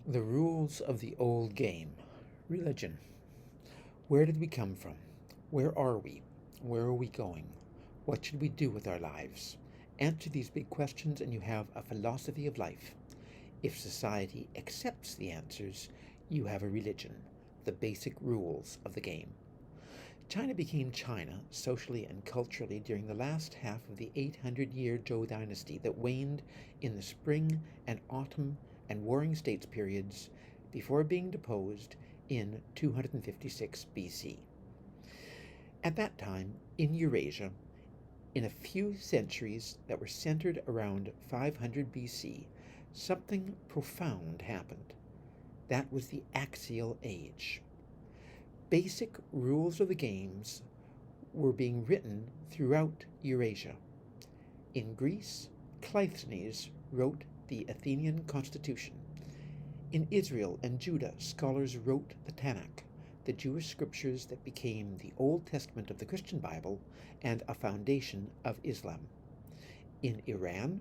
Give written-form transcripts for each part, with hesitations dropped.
The rules of the old game. Religion. Where did we come from? Where are we? Where are we going? What should we do with our lives? Answer these big questions and you have a philosophy of life. If society accepts the answers, you have a religion, the basic rules of the game. China became China socially and culturally during the last half of the 800-year Zhou dynasty that waned in the spring and autumn and warring states periods before being deposed in 256 BC. At that time, in Eurasia, in a few centuries that were centered around 500 BC, something profound happened. That was the Axial Age. Basic rules of the games were being written throughout Eurasia. In Greece, Cleisthenes wrote the Athenian constitution. In Israel and Judah, scholars wrote the Tanakh, the Jewish scriptures that became the Old Testament of the Christian Bible and a foundation of Islam. In Iran,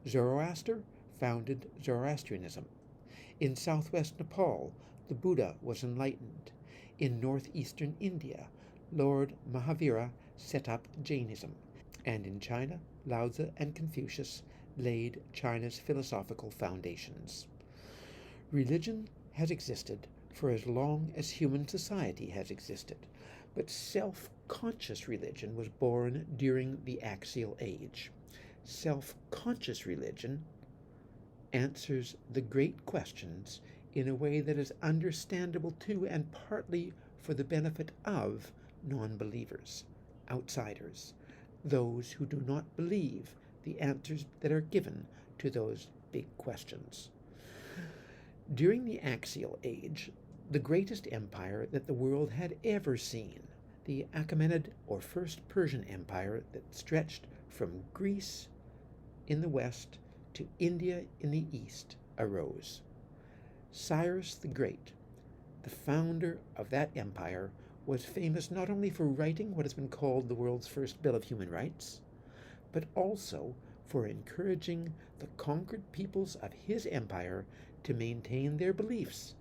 Zoroaster founded Zoroastrianism. In southwest Nepal, the Buddha was enlightened. In northeastern India, Lord Mahavira set up Jainism. And in China, Lao Tzu and Confucius laid China's philosophical foundations. Religion has existed for as long as human society has existed, but self-conscious religion was born during the Axial Age. Self-conscious religion answers the great questions in a way that is understandable to and partly for the benefit of non-believers, outsiders, those who do not believe the answers that are given to those big questions. During the Axial Age, the greatest empire that the world had ever seen, the Achaemenid or First Persian Empire that stretched from Greece in the west to India in the east, arose. Cyrus the Great, the founder of that empire, was famous not only for writing what has been called the world's first Bill of Human Rights, but also for encouraging the conquered peoples of his empire to maintain their beliefs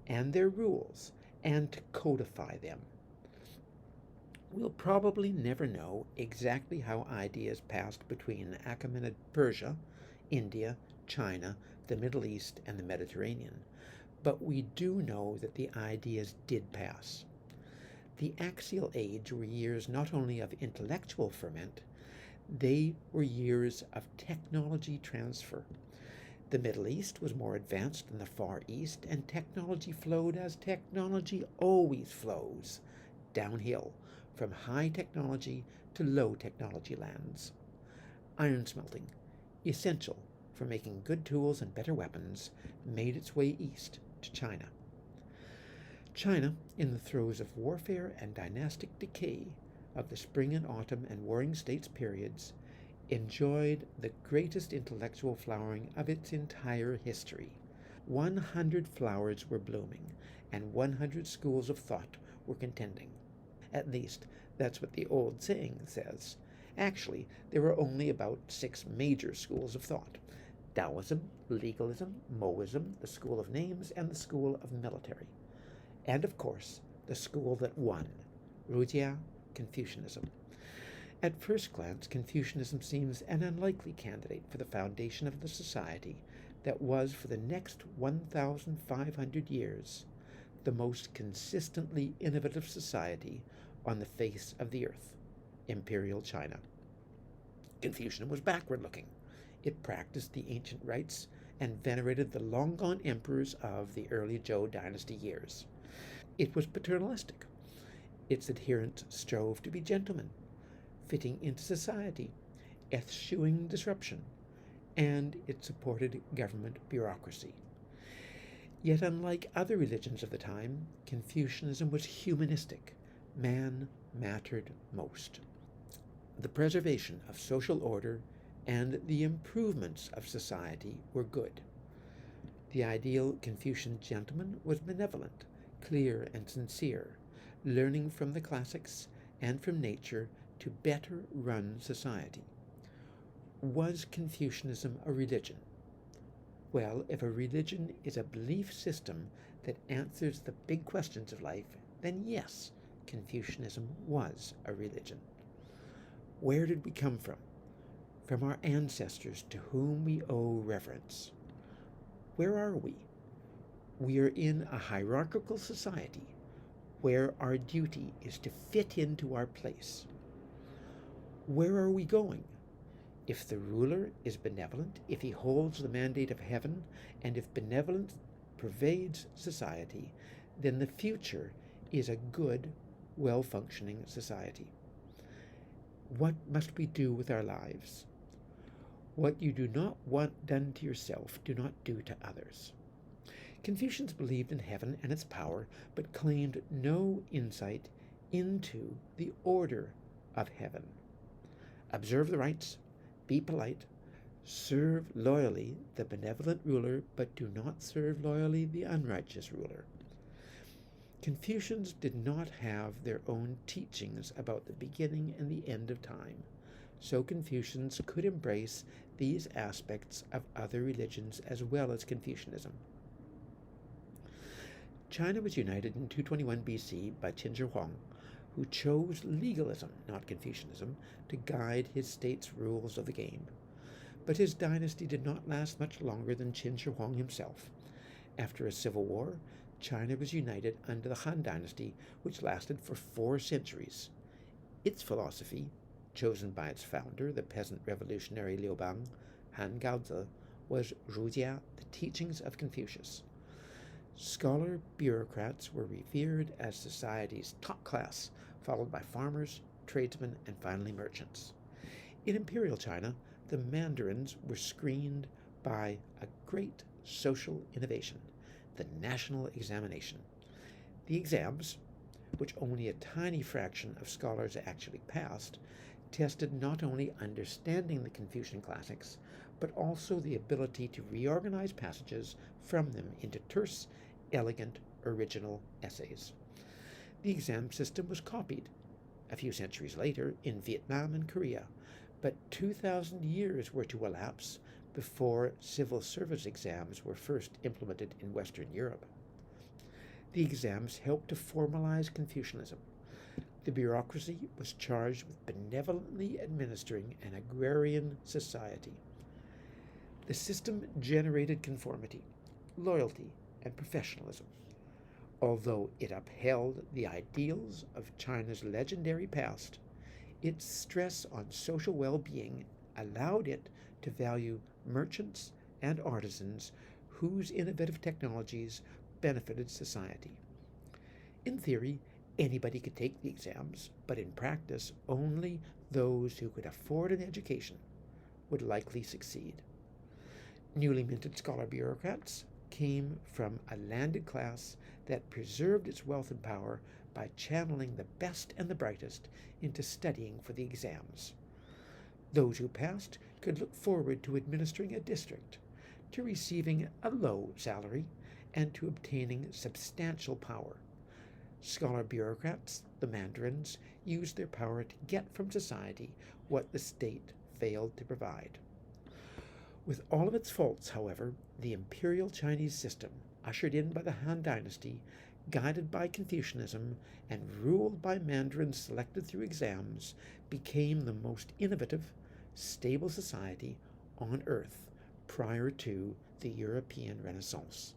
and their rules and to codify them. We'll probably never know exactly how ideas passed between Achaemenid Persia, India, China, the Middle East, and the Mediterranean, but we do know that the ideas did pass. The Axial Age were years not only of intellectual ferment, they were years of technology transfer. The Middle East was more advanced than the Far East, and technology flowed as technology always flows, downhill, from high technology to low technology lands. Iron smelting, essential for making good tools and better weapons, made its way east to China. China, in the throes of warfare and dynastic decay of the spring and autumn and warring states periods, enjoyed the greatest intellectual flowering of its entire history. 100 flowers were blooming, and 100 schools of thought were contending. At least, that's what the old saying says. Actually, there were only about 6 major schools of thought: Taoism, legalism, Moism, the school of names, and the school of military. And of course, the school that won, Rujia, Confucianism. At first glance, Confucianism seems an unlikely candidate for the foundation of the society that was for the next 1,500 years the most consistently innovative society on the face of the earth, Imperial China. Confucianism was backward-looking. It practiced the ancient rites and venerated the long-gone emperors of the early Zhou dynasty years. It was paternalistic. Its adherents strove to be gentlemen, fitting into society, eschewing disruption, and it supported government bureaucracy. Yet unlike other religions of the time, Confucianism was humanistic. Man mattered most. The preservation of social order and the improvements of society were good. The ideal Confucian gentleman was benevolent, clear, and sincere, learning from the classics and from nature to better run society. Was Confucianism a religion? Well, if a religion is a belief system that answers the big questions of life, then yes, Confucianism was a religion. Where did we come from? From our ancestors to whom we owe reverence. Where are we? We are in a hierarchical society where our duty is to fit into our place. Where are we going? If the ruler is benevolent, if he holds the mandate of heaven, and if benevolence pervades society, then the future is a good, well-functioning society. What must we do with our lives? What you do not want done to yourself, do not do to others. Confucians believed in heaven and its power, but claimed no insight into the order of heaven. Observe the rites, be polite, serve loyally the benevolent ruler, but do not serve loyally the unrighteous ruler. Confucians did not have their own teachings about the beginning and the end of time, so Confucians could embrace these aspects of other religions as well as Confucianism. China was united in 221 BC by Qin Shi Huang, who chose legalism, not Confucianism, to guide his state's rules of the game. But his dynasty did not last much longer than Qin Shi Huang himself. After a civil war, China was united under the Han Dynasty, which lasted for 4 centuries. Its philosophy, chosen by its founder, the peasant revolutionary Liu Bang, Han Gaozi, was Rujia, the teachings of Confucius. Scholar-bureaucrats were revered as society's top class, followed by farmers, tradesmen, and finally merchants. In Imperial China, the mandarins were screened by a great social innovation, the national examination. The exams, which only a tiny fraction of scholars actually passed, tested not only understanding the Confucian classics, but also the ability to reorganize passages from them into terse, elegant, original essays. The exam system was copied a few centuries later in Vietnam and Korea, but 2,000 years were to elapse before civil service exams were first implemented in Western Europe. The exams helped to formalize Confucianism. The bureaucracy was charged with benevolently administering an agrarian society. The system generated conformity, loyalty, and professionalism. Although it upheld the ideals of China's legendary past, its stress on social well-being allowed it to value merchants and artisans whose innovative technologies benefited society. In theory, anybody could take the exams, but in practice, only those who could afford an education would likely succeed. Newly minted scholar-bureaucrats came from a landed class that preserved its wealth and power by channeling the best and the brightest into studying for the exams. Those who passed could look forward to administering a district, to receiving a low salary, and to obtaining substantial power. Scholar-bureaucrats, the mandarins, used their power to get from society what the state failed to provide. With all of its faults, however, the Imperial Chinese system, ushered in by the Han Dynasty, guided by Confucianism, and ruled by mandarins selected through exams, became the most innovative, stable society on earth prior to the European Renaissance.